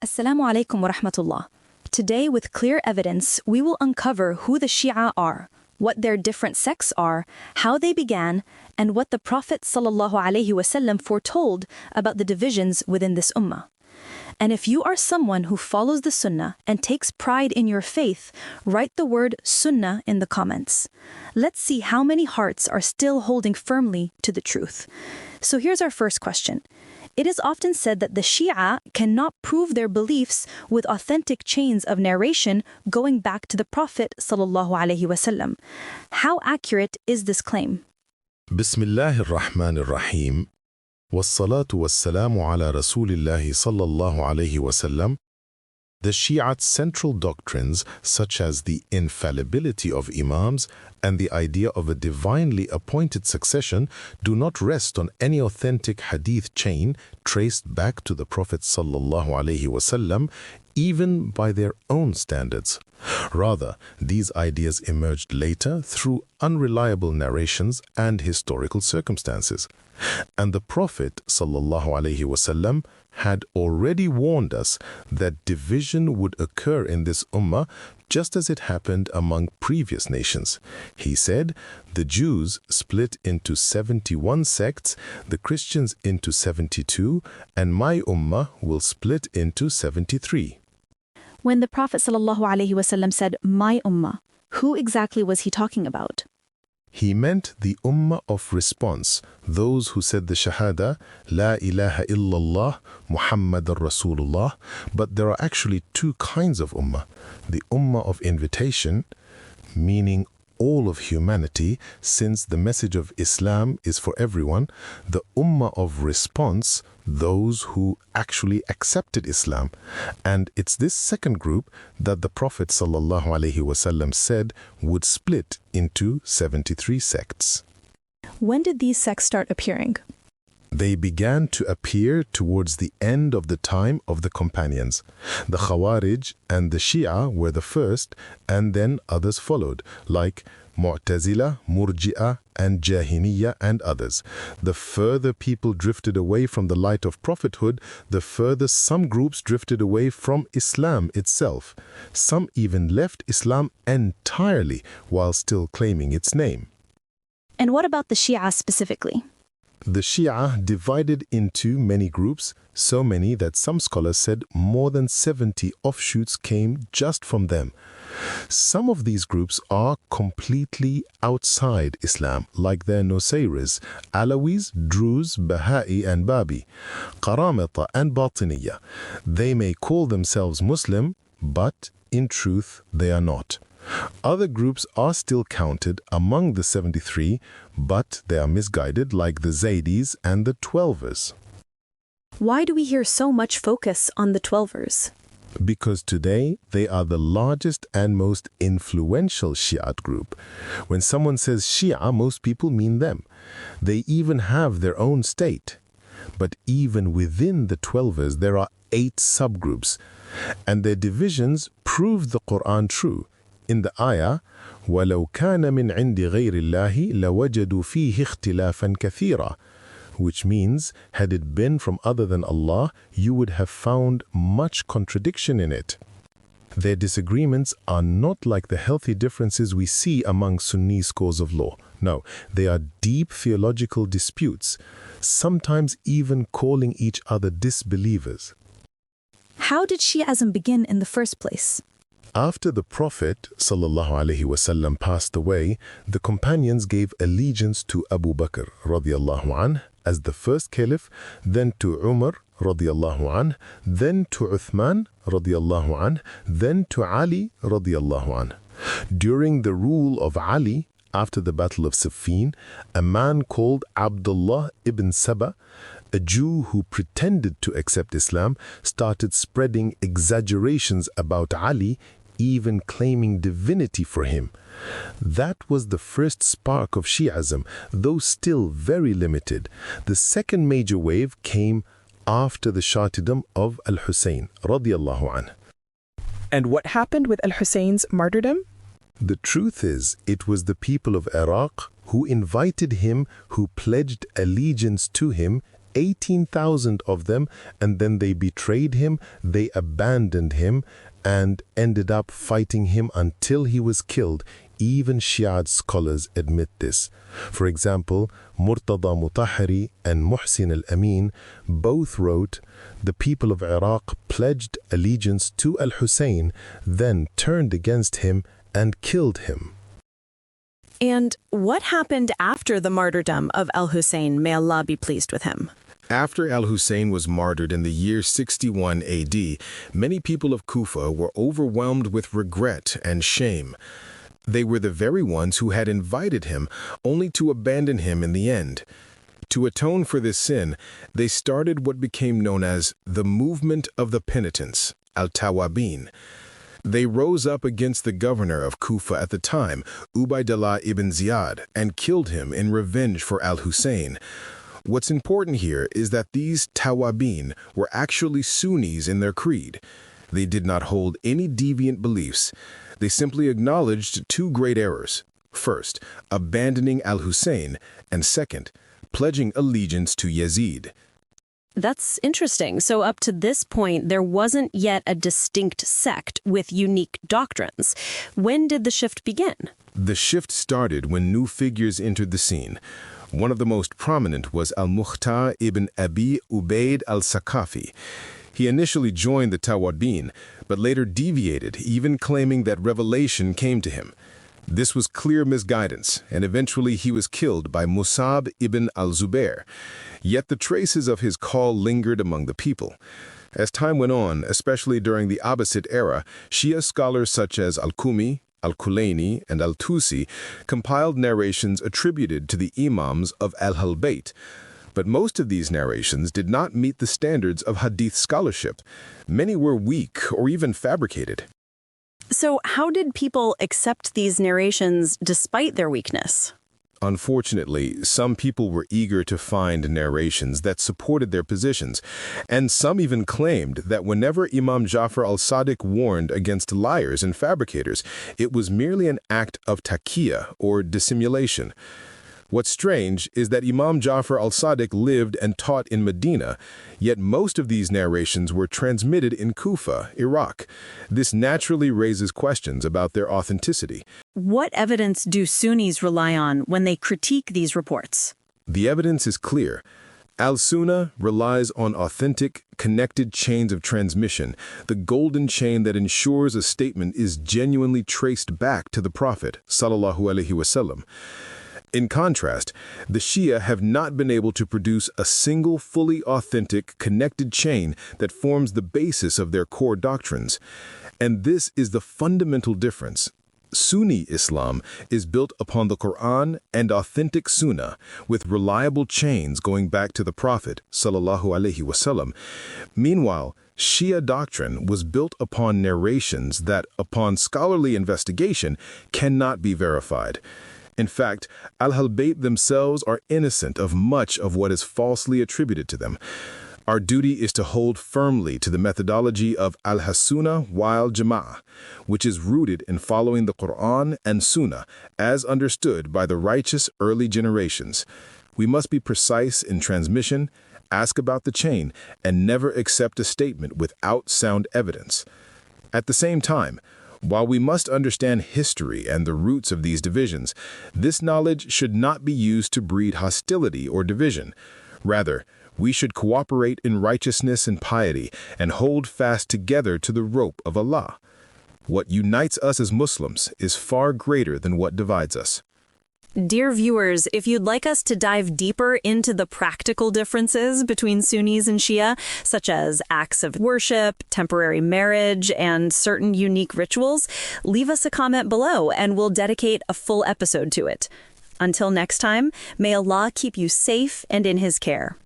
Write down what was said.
Assalamu alaikum wa rahmatullah. Today, with clear evidence, we will uncover who the Shia are, what their different sects are, how they began, and what the Prophet ﷺ foretold about the divisions within this ummah. And if you are someone who follows the Sunnah and takes pride in your faith, write the word Sunnah in the comments. Let's see how many hearts are still holding firmly to the truth. So here's our first question. It is often said that the Shia cannot prove their beliefs with authentic chains of narration going back to the Prophet ﷺ. How accurate is this claim? Bismillahir Rahmanir Rahim. Wassalatu wassalamu ala Rasulillahi sallallahu alayhi wasallam. The Shi'at's central doctrines, such as the infallibility of Imams and the idea of a divinely appointed succession, do not rest on any authentic Hadith chain traced back to the Prophet sallallahu alayhi wasallam, even by their own standards. Rather, these ideas emerged later through unreliable narrations and historical circumstances. And the Prophet sallallahu alaihi wasallam had already warned us that division would occur in this ummah just as it happened among previous nations. He said, the Jews split into 71 sects, the Christians into 72, and my ummah will split into 73. When the Prophet ﷺ said, my ummah, who exactly was he talking about? He meant the ummah of response, those who said the shahada, La ilaha illallah, Muhammadur Rasulullah, but there are actually two kinds of ummah. The ummah of invitation, meaning all of humanity, since the message of Islam is for everyone. The ummah of response, those who actually accepted Islam. And it's this second group that the Prophet ﷺ said would split into 73 sects. When did these sects start appearing? They began to appear towards the end of the time of the companions. The Khawarij and the Shia were the first, and then others followed, like Mu'tazila, Murji'ah, and Jahiniyyah, and others. The further people drifted away from the light of prophethood, the further some groups drifted away from Islam itself. Some even left Islam entirely while still claiming its name. And what about the Shia specifically? The Shia divided into many groups, so many that some scholars said more than 70 offshoots came just from them. Some of these groups are completely outside Islam, like the Nusayris, Alawites, Druze, Baha'i and Babi, Qaramita and Batiniyyah. They may call themselves Muslim, but in truth they are not. Other groups are still counted among the 73, but they are misguided, like the Zaydis and the Twelvers. Why do we hear so much focus on the Twelvers? Because today they are the largest and most influential Shi'at group. When someone says Shia, most people mean them. They even have their own state. But even within the Twelvers, there are 8 subgroups, and their divisions prove the Quran true. In the ayah, وَلَوْ كَانَ مِنْ عِنْدِ غَيْرِ اللَّهِ لَوَجَدُوا فِيهِ اخْتِلَافًا كَثِيرًا, which means, had it been from other than Allah, you would have found much contradiction in it. Their disagreements are not like the healthy differences we see among Sunni scholars of law. No, they are deep theological disputes, sometimes even calling each other disbelievers. How did Shi'ism begin in the first place? After the Prophet ﷺ passed away, the companions gave allegiance to Abu Bakr radiallahu anh as the first caliph, then to Umar radiallahu anh, then to Uthman radiallahu anh, then to Ali radiallahu anh. During the rule of Ali, after the Battle of Siffin, a man called Abdullah ibn Saba, a Jew who pretended to accept Islam, started spreading exaggerations about Ali, even claiming divinity for him. That was the first spark of Shi'ism, though still very limited. The second major wave came after the Martyrdom of Husayn radiallahu anh. And what happened with Husayn's martyrdom? The truth is, it was the people of Iraq who invited him, who pledged allegiance to him, 18,000 of them, and then they betrayed him, they abandoned him, and ended up fighting him until he was killed. Even Shia scholars admit this. For example, Murtada Mutahhari and Muhsin al-Amin both wrote, "The people of Iraq pledged allegiance to al-Husayn, then turned against him and killed him." And what happened after the martyrdom of al-Husayn, may Allah be pleased with him? After al-Husayn was martyred in the year 61 AD, many people of Kufa were overwhelmed with regret and shame. They were the very ones who had invited him, only to abandon him in the end. To atone for this sin, they started what became known as the Movement of the Penitents, al-Tawabin. They rose up against the governor of Kufa at the time, Ubaydullah ibn Ziyad, and killed him in revenge for al-Husayn. What's important here is that these Tawabin were actually Sunnis in their creed. They did not hold any deviant beliefs. They simply acknowledged two great errors. First, abandoning al-Husayn, and second, pledging allegiance to Yazid. That's interesting. So up to this point, there wasn't yet a distinct sect with unique doctrines. When did the shift begin? The shift started when new figures entered the scene. One of the most prominent was Al-Mukhtar ibn Abi Ubaid al-Thaqafi. He initially joined the Tawabin, but later deviated, even claiming that revelation came to him. This was clear misguidance, and eventually he was killed by Musab ibn al-Zubair. Yet the traces of his call lingered among the people. As time went on, especially during the Abbasid era, Shia scholars such as al-Kumi, al-Kulaini, and al-Tusi compiled narrations attributed to the imams of Ahl Bayt. But most of these narrations did not meet the standards of Hadith scholarship. Many were weak or even fabricated. So how did people accept these narrations despite their weakness? Unfortunately, some people were eager to find narrations that supported their positions, and some even claimed that whenever Imam Ja'far al-Sadiq warned against liars and fabricators, it was merely an act of taqiyya, or dissimulation. What's strange is that Imam Ja'far al-Sadiq lived and taught in Medina, yet most of these narrations were transmitted in Kufa, Iraq. This naturally raises questions about their authenticity. What evidence do Sunnis rely on when they critique these reports? The evidence is clear. Al-Sunnah relies on authentic, connected chains of transmission, the golden chain that ensures a statement is genuinely traced back to the Prophet, sallallahu alaihi wasallam. In contrast, the Shia have not been able to produce a single fully authentic, connected chain that forms the basis of their core doctrines. And this is the fundamental difference. Sunni Islam is built upon the Quran and authentic Sunnah, with reliable chains going back to the Prophet, sallallahu alaihi wasallam. Meanwhile, Shia doctrine was built upon narrations that, upon scholarly investigation, cannot be verified. In fact, Ahl Bayt themselves are innocent of much of what is falsely attributed to them. Our duty is to hold firmly to the methodology of al-Sunnah wal Jama'ah, which is rooted in following the Quran and Sunnah as understood by the righteous early generations. We must be precise in transmission, ask about the chain, and never accept a statement without sound evidence. At the same time, while we must understand history and the roots of these divisions, this knowledge should not be used to breed hostility or division. Rather, we should cooperate in righteousness and piety and hold fast together to the rope of Allah. What unites us as Muslims is far greater than what divides us. Dear viewers, if you'd like us to dive deeper into the practical differences between Sunnis and Shia, such as acts of worship, temporary marriage, and certain unique rituals, leave us a comment below and we'll dedicate a full episode to it. Until next time, may Allah keep you safe and in His care.